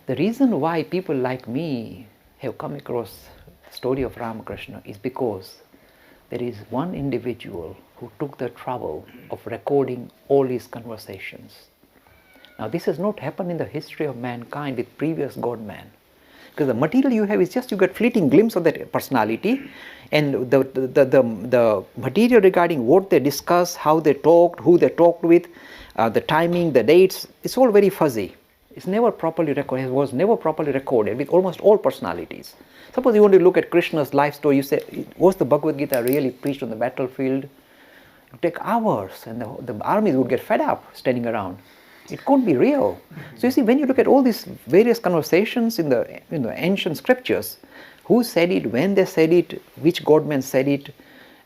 The reason why people like me have come across the story of Ramakrishna is because there is one individual who took the trouble of recording all his conversations. Now, this has not happened in the history of mankind with previous God-man. Because the material you have is just you get fleeting glimpse of that personality, and the material regarding what they discussed, how they talked, who they talked with, the timing, the dates, it's all very fuzzy. It's never properly recorded. It was never properly recorded with almost all personalities. Suppose you want to look at Krishna's life story, you say, was the Bhagavad Gita really preached on the battlefield? It would take hours, and the armies would get fed up standing around. It couldn't be real. So you see, when you look at all these various conversations in the ancient scriptures, who said it, when they said it, which godman said it,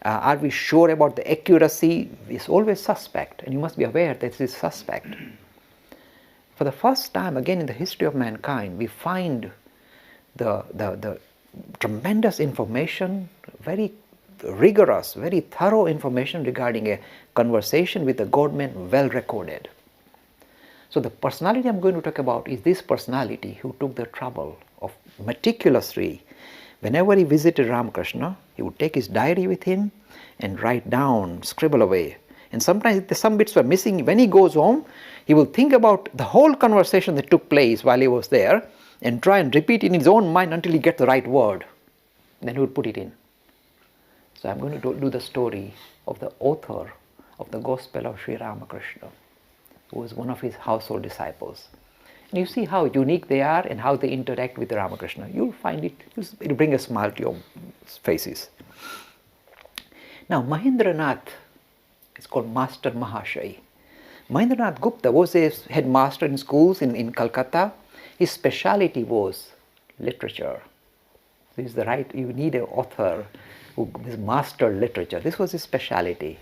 are we sure about the accuracy? It's always suspect, and you must be aware that it is suspect. For the first time, again in the history of mankind, we find the tremendous information, very rigorous, very thorough information regarding a conversation with a godman well recorded. So the personality I'm going to talk about is this personality who took the trouble of meticulously, whenever he visited Ramakrishna, he would take his diary with him and write down, scribble away. And sometimes if some bits were missing, when he goes home, he will think about the whole conversation that took place while he was there and try and repeat in his own mind until he gets the right word. Then he would put it in. So I'm going to do the story of the author of the Gospel of Sri Ramakrishna, who was one of his household disciples. And you see how unique they are and how they interact with Ramakrishna. You'll find it'll bring a smile to your faces. Now, Mahendra Nath is called Master Mahashai. Mahendra Nath Gupta was a headmaster in schools in Calcutta. His speciality was literature. This is the right, you need an author who is master literature. This was his speciality.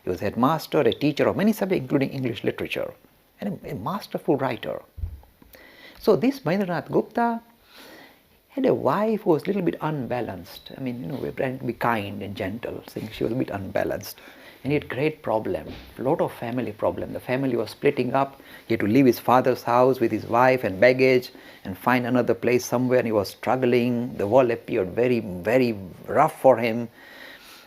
He was headmaster, a teacher of many subjects, including English literature, and a masterful writer. So this Mahendra Nath Gupta had a wife who was a little bit unbalanced. I mean, we were trying to be kind and gentle, saying she was a bit unbalanced. And he had great problem, a lot of family problem. The family was splitting up. He had to leave his father's house with his wife and baggage and find another place somewhere, and he was struggling. The world appeared very, very rough for him.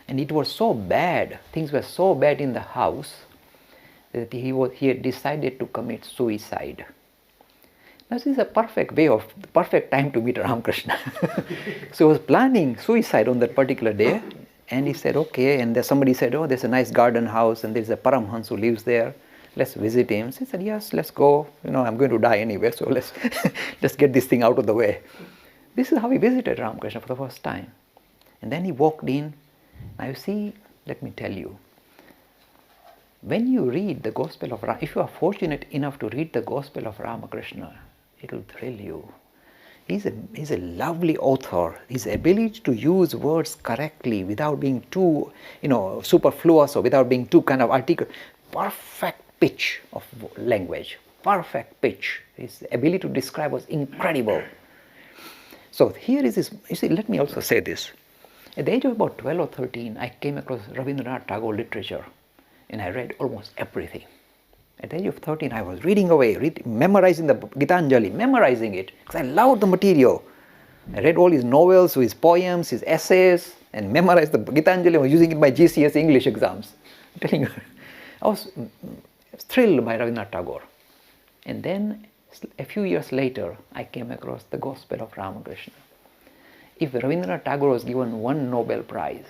And it was so bad, things were so bad in the house that he had decided to commit suicide. Now this is a perfect time to meet Ramakrishna. So he was planning suicide on that particular day, and he said, okay, and somebody said, oh, there's a nice garden house and there's a Paramhans who lives there, let's visit him. So he said, yes, let's go, I'm going to die anyway, so let's get this thing out of the way. This is how he visited Ramakrishna for the first time. And then he walked in. Now you see, let me tell you, when you read the Gospel of Ramakrishna, if you are fortunate enough to read the Gospel of Ramakrishna, it will thrill you. He's a lovely author. His ability to use words correctly without being too, superfluous or without being too kind of articulate. Perfect pitch of language. Perfect pitch. His ability to describe was incredible. So here is this. You see, let me also say this. At the age of about 12 or 13, I came across Rabindranath Tagore literature, and I read almost everything. At the age of 13, I was reading away, memorizing the Gitanjali, memorizing it, because I loved the material. I read all his novels, his poems, his essays, and memorized the Gitanjali. I was using it in my GCSE English exams. I'm telling you, I was thrilled by Rabindranath Tagore. And then, a few years later, I came across the Gospel of Ramakrishna. If Rabindranath Tagore was given 1 Nobel Prize,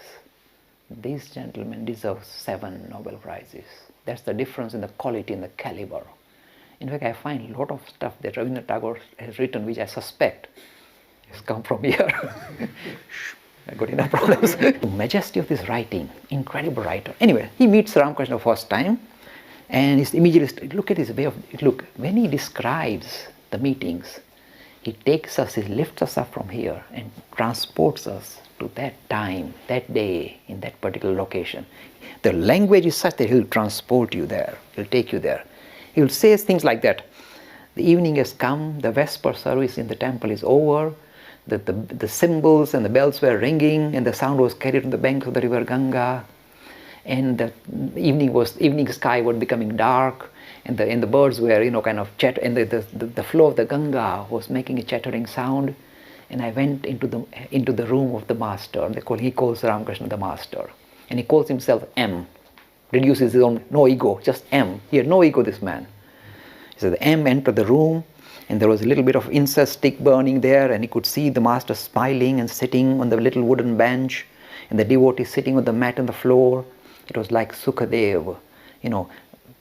this gentleman deserves 7 Nobel Prizes. That's the difference in the quality and the caliber. In fact, I find a lot of stuff that Rabindranath Tagore has written, which I suspect has come from here. I got enough problems. The majesty of this writing, incredible writer. Anyway, he meets Ramakrishna first time, and he's immediately, look at his way of, look, when he describes the meetings, he takes us, he lifts us up from here and transports us to that time, that day, in that particular location. The language is such that he'll transport you there, he'll take you there. He'll say things like that. The evening has come, the Vesper service in the temple is over, the cymbals and the bells were ringing, and the sound was carried on the banks of the river Ganga, and the evening sky was becoming dark, and the birds were, kind of and the flow of the Ganga was making a chattering sound. And I went into the room of the master. He calls Ramakrishna the master, and he calls himself M. Reduces his own, no ego, just M. He had no ego, this man. He said, M entered the room, and there was a little bit of incense stick burning there, and he could see the master smiling and sitting on the little wooden bench, and the devotee sitting on the mat on the floor. It was like Sukadev,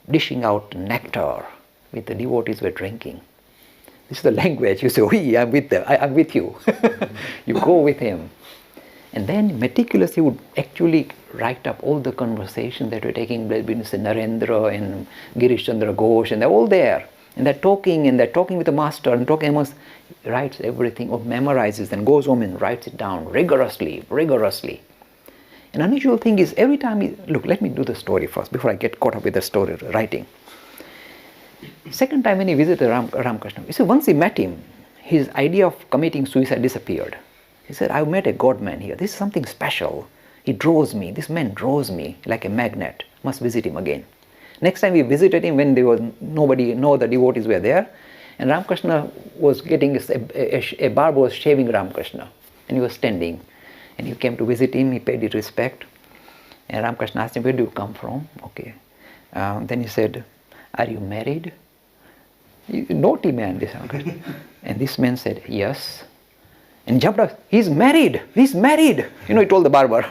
dishing out nectar which the devotees were drinking. This is the language. You say, I'm with them. I'm with you. You go with him. And then meticulously would actually write up all the conversations that were taking place between Narendra and Girish Chandra Ghosh, and they're all there. And they're talking with the master, and talking amongst, writes everything, or memorizes, and goes home and writes it down rigorously. An unusual thing is, every time look, let me do the story first before I get caught up with the story writing. Second time when he visited Ramakrishna, you see, once he met him, his idea of committing suicide disappeared. He said, I've met a God-man here. This is something special. He draws me. This man draws me like a magnet. Must visit him again. Next time we visited him when there was nobody, no other devotees were there, and Ramakrishna was getting, a barber was shaving Ramakrishna, and he was standing. And he came to visit him, he paid his respect. And Ramakrishna asked him, where do you come from? Okay. Then he said, are you married? Naughty man, this uncle. And this man said, yes. And jumped up, he's married. He told the barber.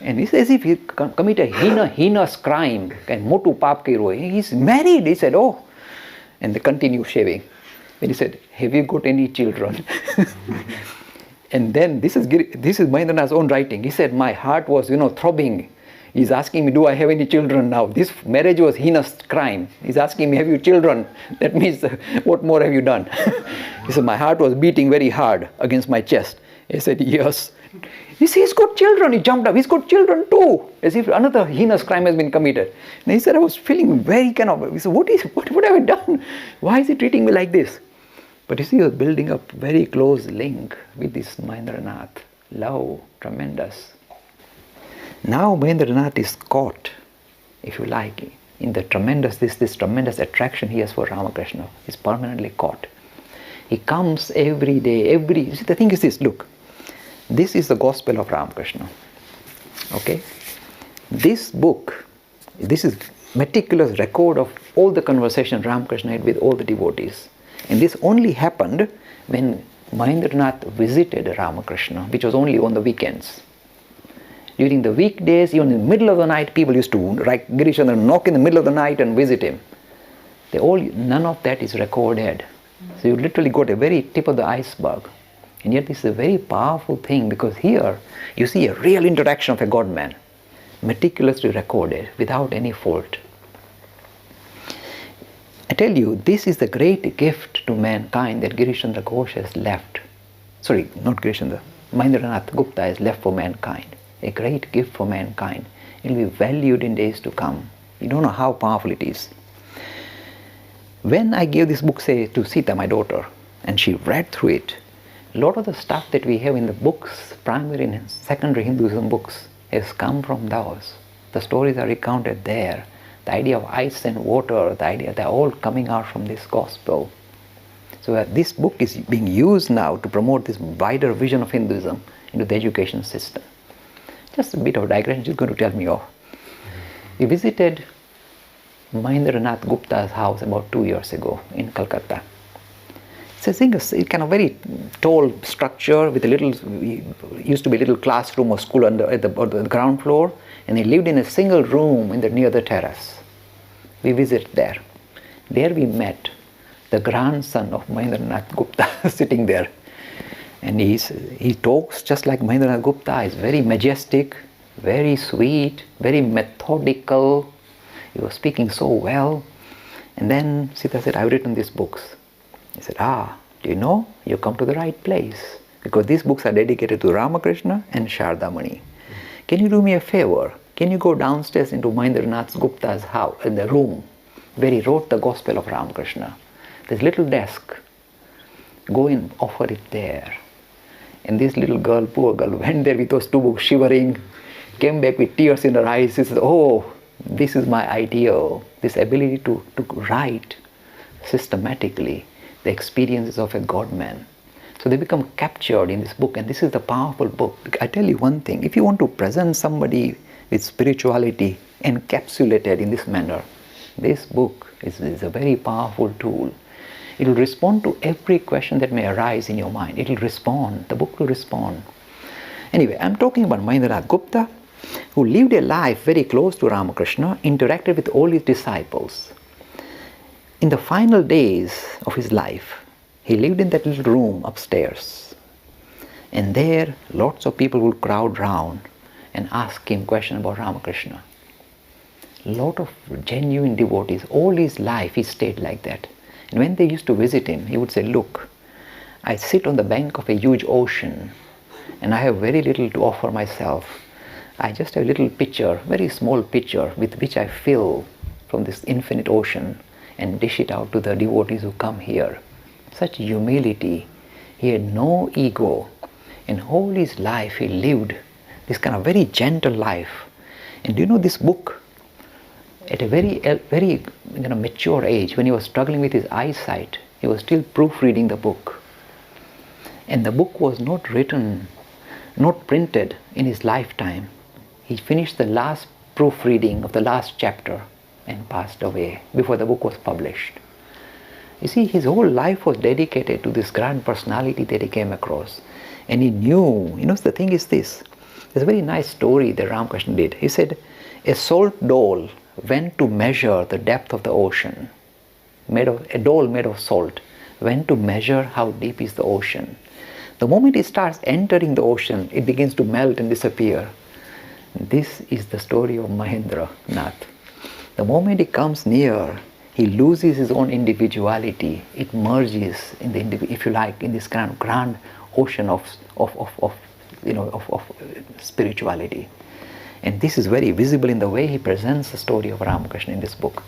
And he says, if he committed a heinous crime, motu pap ki rohe, he's married. He said, oh. And they continue shaving. Then he said, have you got any children? And then, this is Mahendranath's own writing. He said, my heart was, throbbing. He's asking me, do I have any children now? This marriage was heinous crime. He's asking me, have you children? That means, what more have you done? He said, my heart was beating very hard against my chest. He said, yes. He said, he's got children. He jumped up. He's got children too. As if another heinous crime has been committed. And he said, I was feeling very he said, what have I done? Why is he treating me like this? But you see, he was building up very close link with this Mahendranath. Love, tremendous. Now Mahendranath is caught, if you like, in the tremendous, this tremendous attraction he has for Ramakrishna. He's permanently caught. He comes every day, see, the thing is this, look, this is the gospel of Ramakrishna. Okay? This book, this is meticulous record of all the conversation Ramakrishna had with all the devotees. And this only happened when Mahendranath visited Ramakrishna, which was only on the weekends. During the weekdays, even in the middle of the night, people used to, like Girish Chandra, knock in the middle of the night and visit him. None of that is recorded. So you literally got a very tip of the iceberg. And yet this is a very powerful thing, because here you see a real interaction of a God-man, meticulously recorded, without any fault. I tell you, this is the great gift to mankind that Girish Chandra Ghosh has left. Sorry, not Girish Chandra. Mahendranath Gupta has left for mankind. A great gift for mankind. It will be valued in days to come. You don't know how powerful it is. When I gave this book, say, to Sita, my daughter, and she read through it, a lot of the stuff that we have in the books, primary and secondary Hinduism books, has come from those. The stories are recounted there. The idea of ice and water, they're all coming out from this gospel. So this book is being used now to promote this wider vision of Hinduism into the education system. Just a bit of digression you're going to tell me of. We visited Mahendranath Gupta's house about 2 years ago in Calcutta. It's a kind of very tall structure with used to be a little classroom or school on the ground floor, and he lived in a single room near the terrace. We visited there. There we met the grandson of Mahendranath Gupta sitting there. And he talks just like Mahendranath Gupta. He's very majestic, very sweet, very methodical. He was speaking so well. And then Sita said, I've written these books. He said, do you know, you come to the right place, because these books are dedicated to Ramakrishna and Shardamani. Can you do me a favor? Can you go downstairs into Mahendranath Gupta's house, in the room where he wrote the Gospel of Ramakrishna? There's a little desk. Go and offer it there. And this little girl, poor girl, went there with those two books, shivering, came back with tears in her eyes. She said, oh, This is my ideal, this ability to write systematically the experiences of a God-man. So they become captured in this book, and this is the powerful book. I tell you one thing, if you want to present somebody with spirituality encapsulated in this manner, this book is a very powerful tool. It will respond to every question that may arise in your mind. It will respond, the book will respond. Anyway, I'm talking about Mahendra Gupta, who lived a life very close to Ramakrishna, interacted with all his disciples. In the final days of his life, he lived in that little room upstairs. And there, lots of people would crowd round and ask him questions about Ramakrishna. A lot of genuine devotees, all his life he stayed like that. And when they used to visit him, he would say, look, I sit on the bank of a huge ocean and I have very little to offer myself. I just have a little pitcher, very small pitcher, with which I fill from this infinite ocean and dish it out to the devotees who come here. Such humility. He had no ego. And all his life he lived this kind of very gentle life. And do you know this book, at a very mature age, when he was struggling with his eyesight, he was still proofreading the book. And the book was not written, not printed in his lifetime. He finished the last proofreading of the last chapter and passed away before the book was published. You see, his whole life was dedicated to this grand personality that he came across. And he knew, the thing is this. There's a very nice story that Ramakrishna did. He said, a salt doll went to measure the depth of the ocean. A doll made of salt went to measure how deep is the ocean. The moment it starts entering the ocean, it begins to melt and disappear. This is the story of Mahendra, Nath. The moment he comes near, he loses his own individuality. It merges in the, if you like, in this kind of grand ocean of spirituality. And this is very visible in the way he presents the story of Ramakrishna in this book.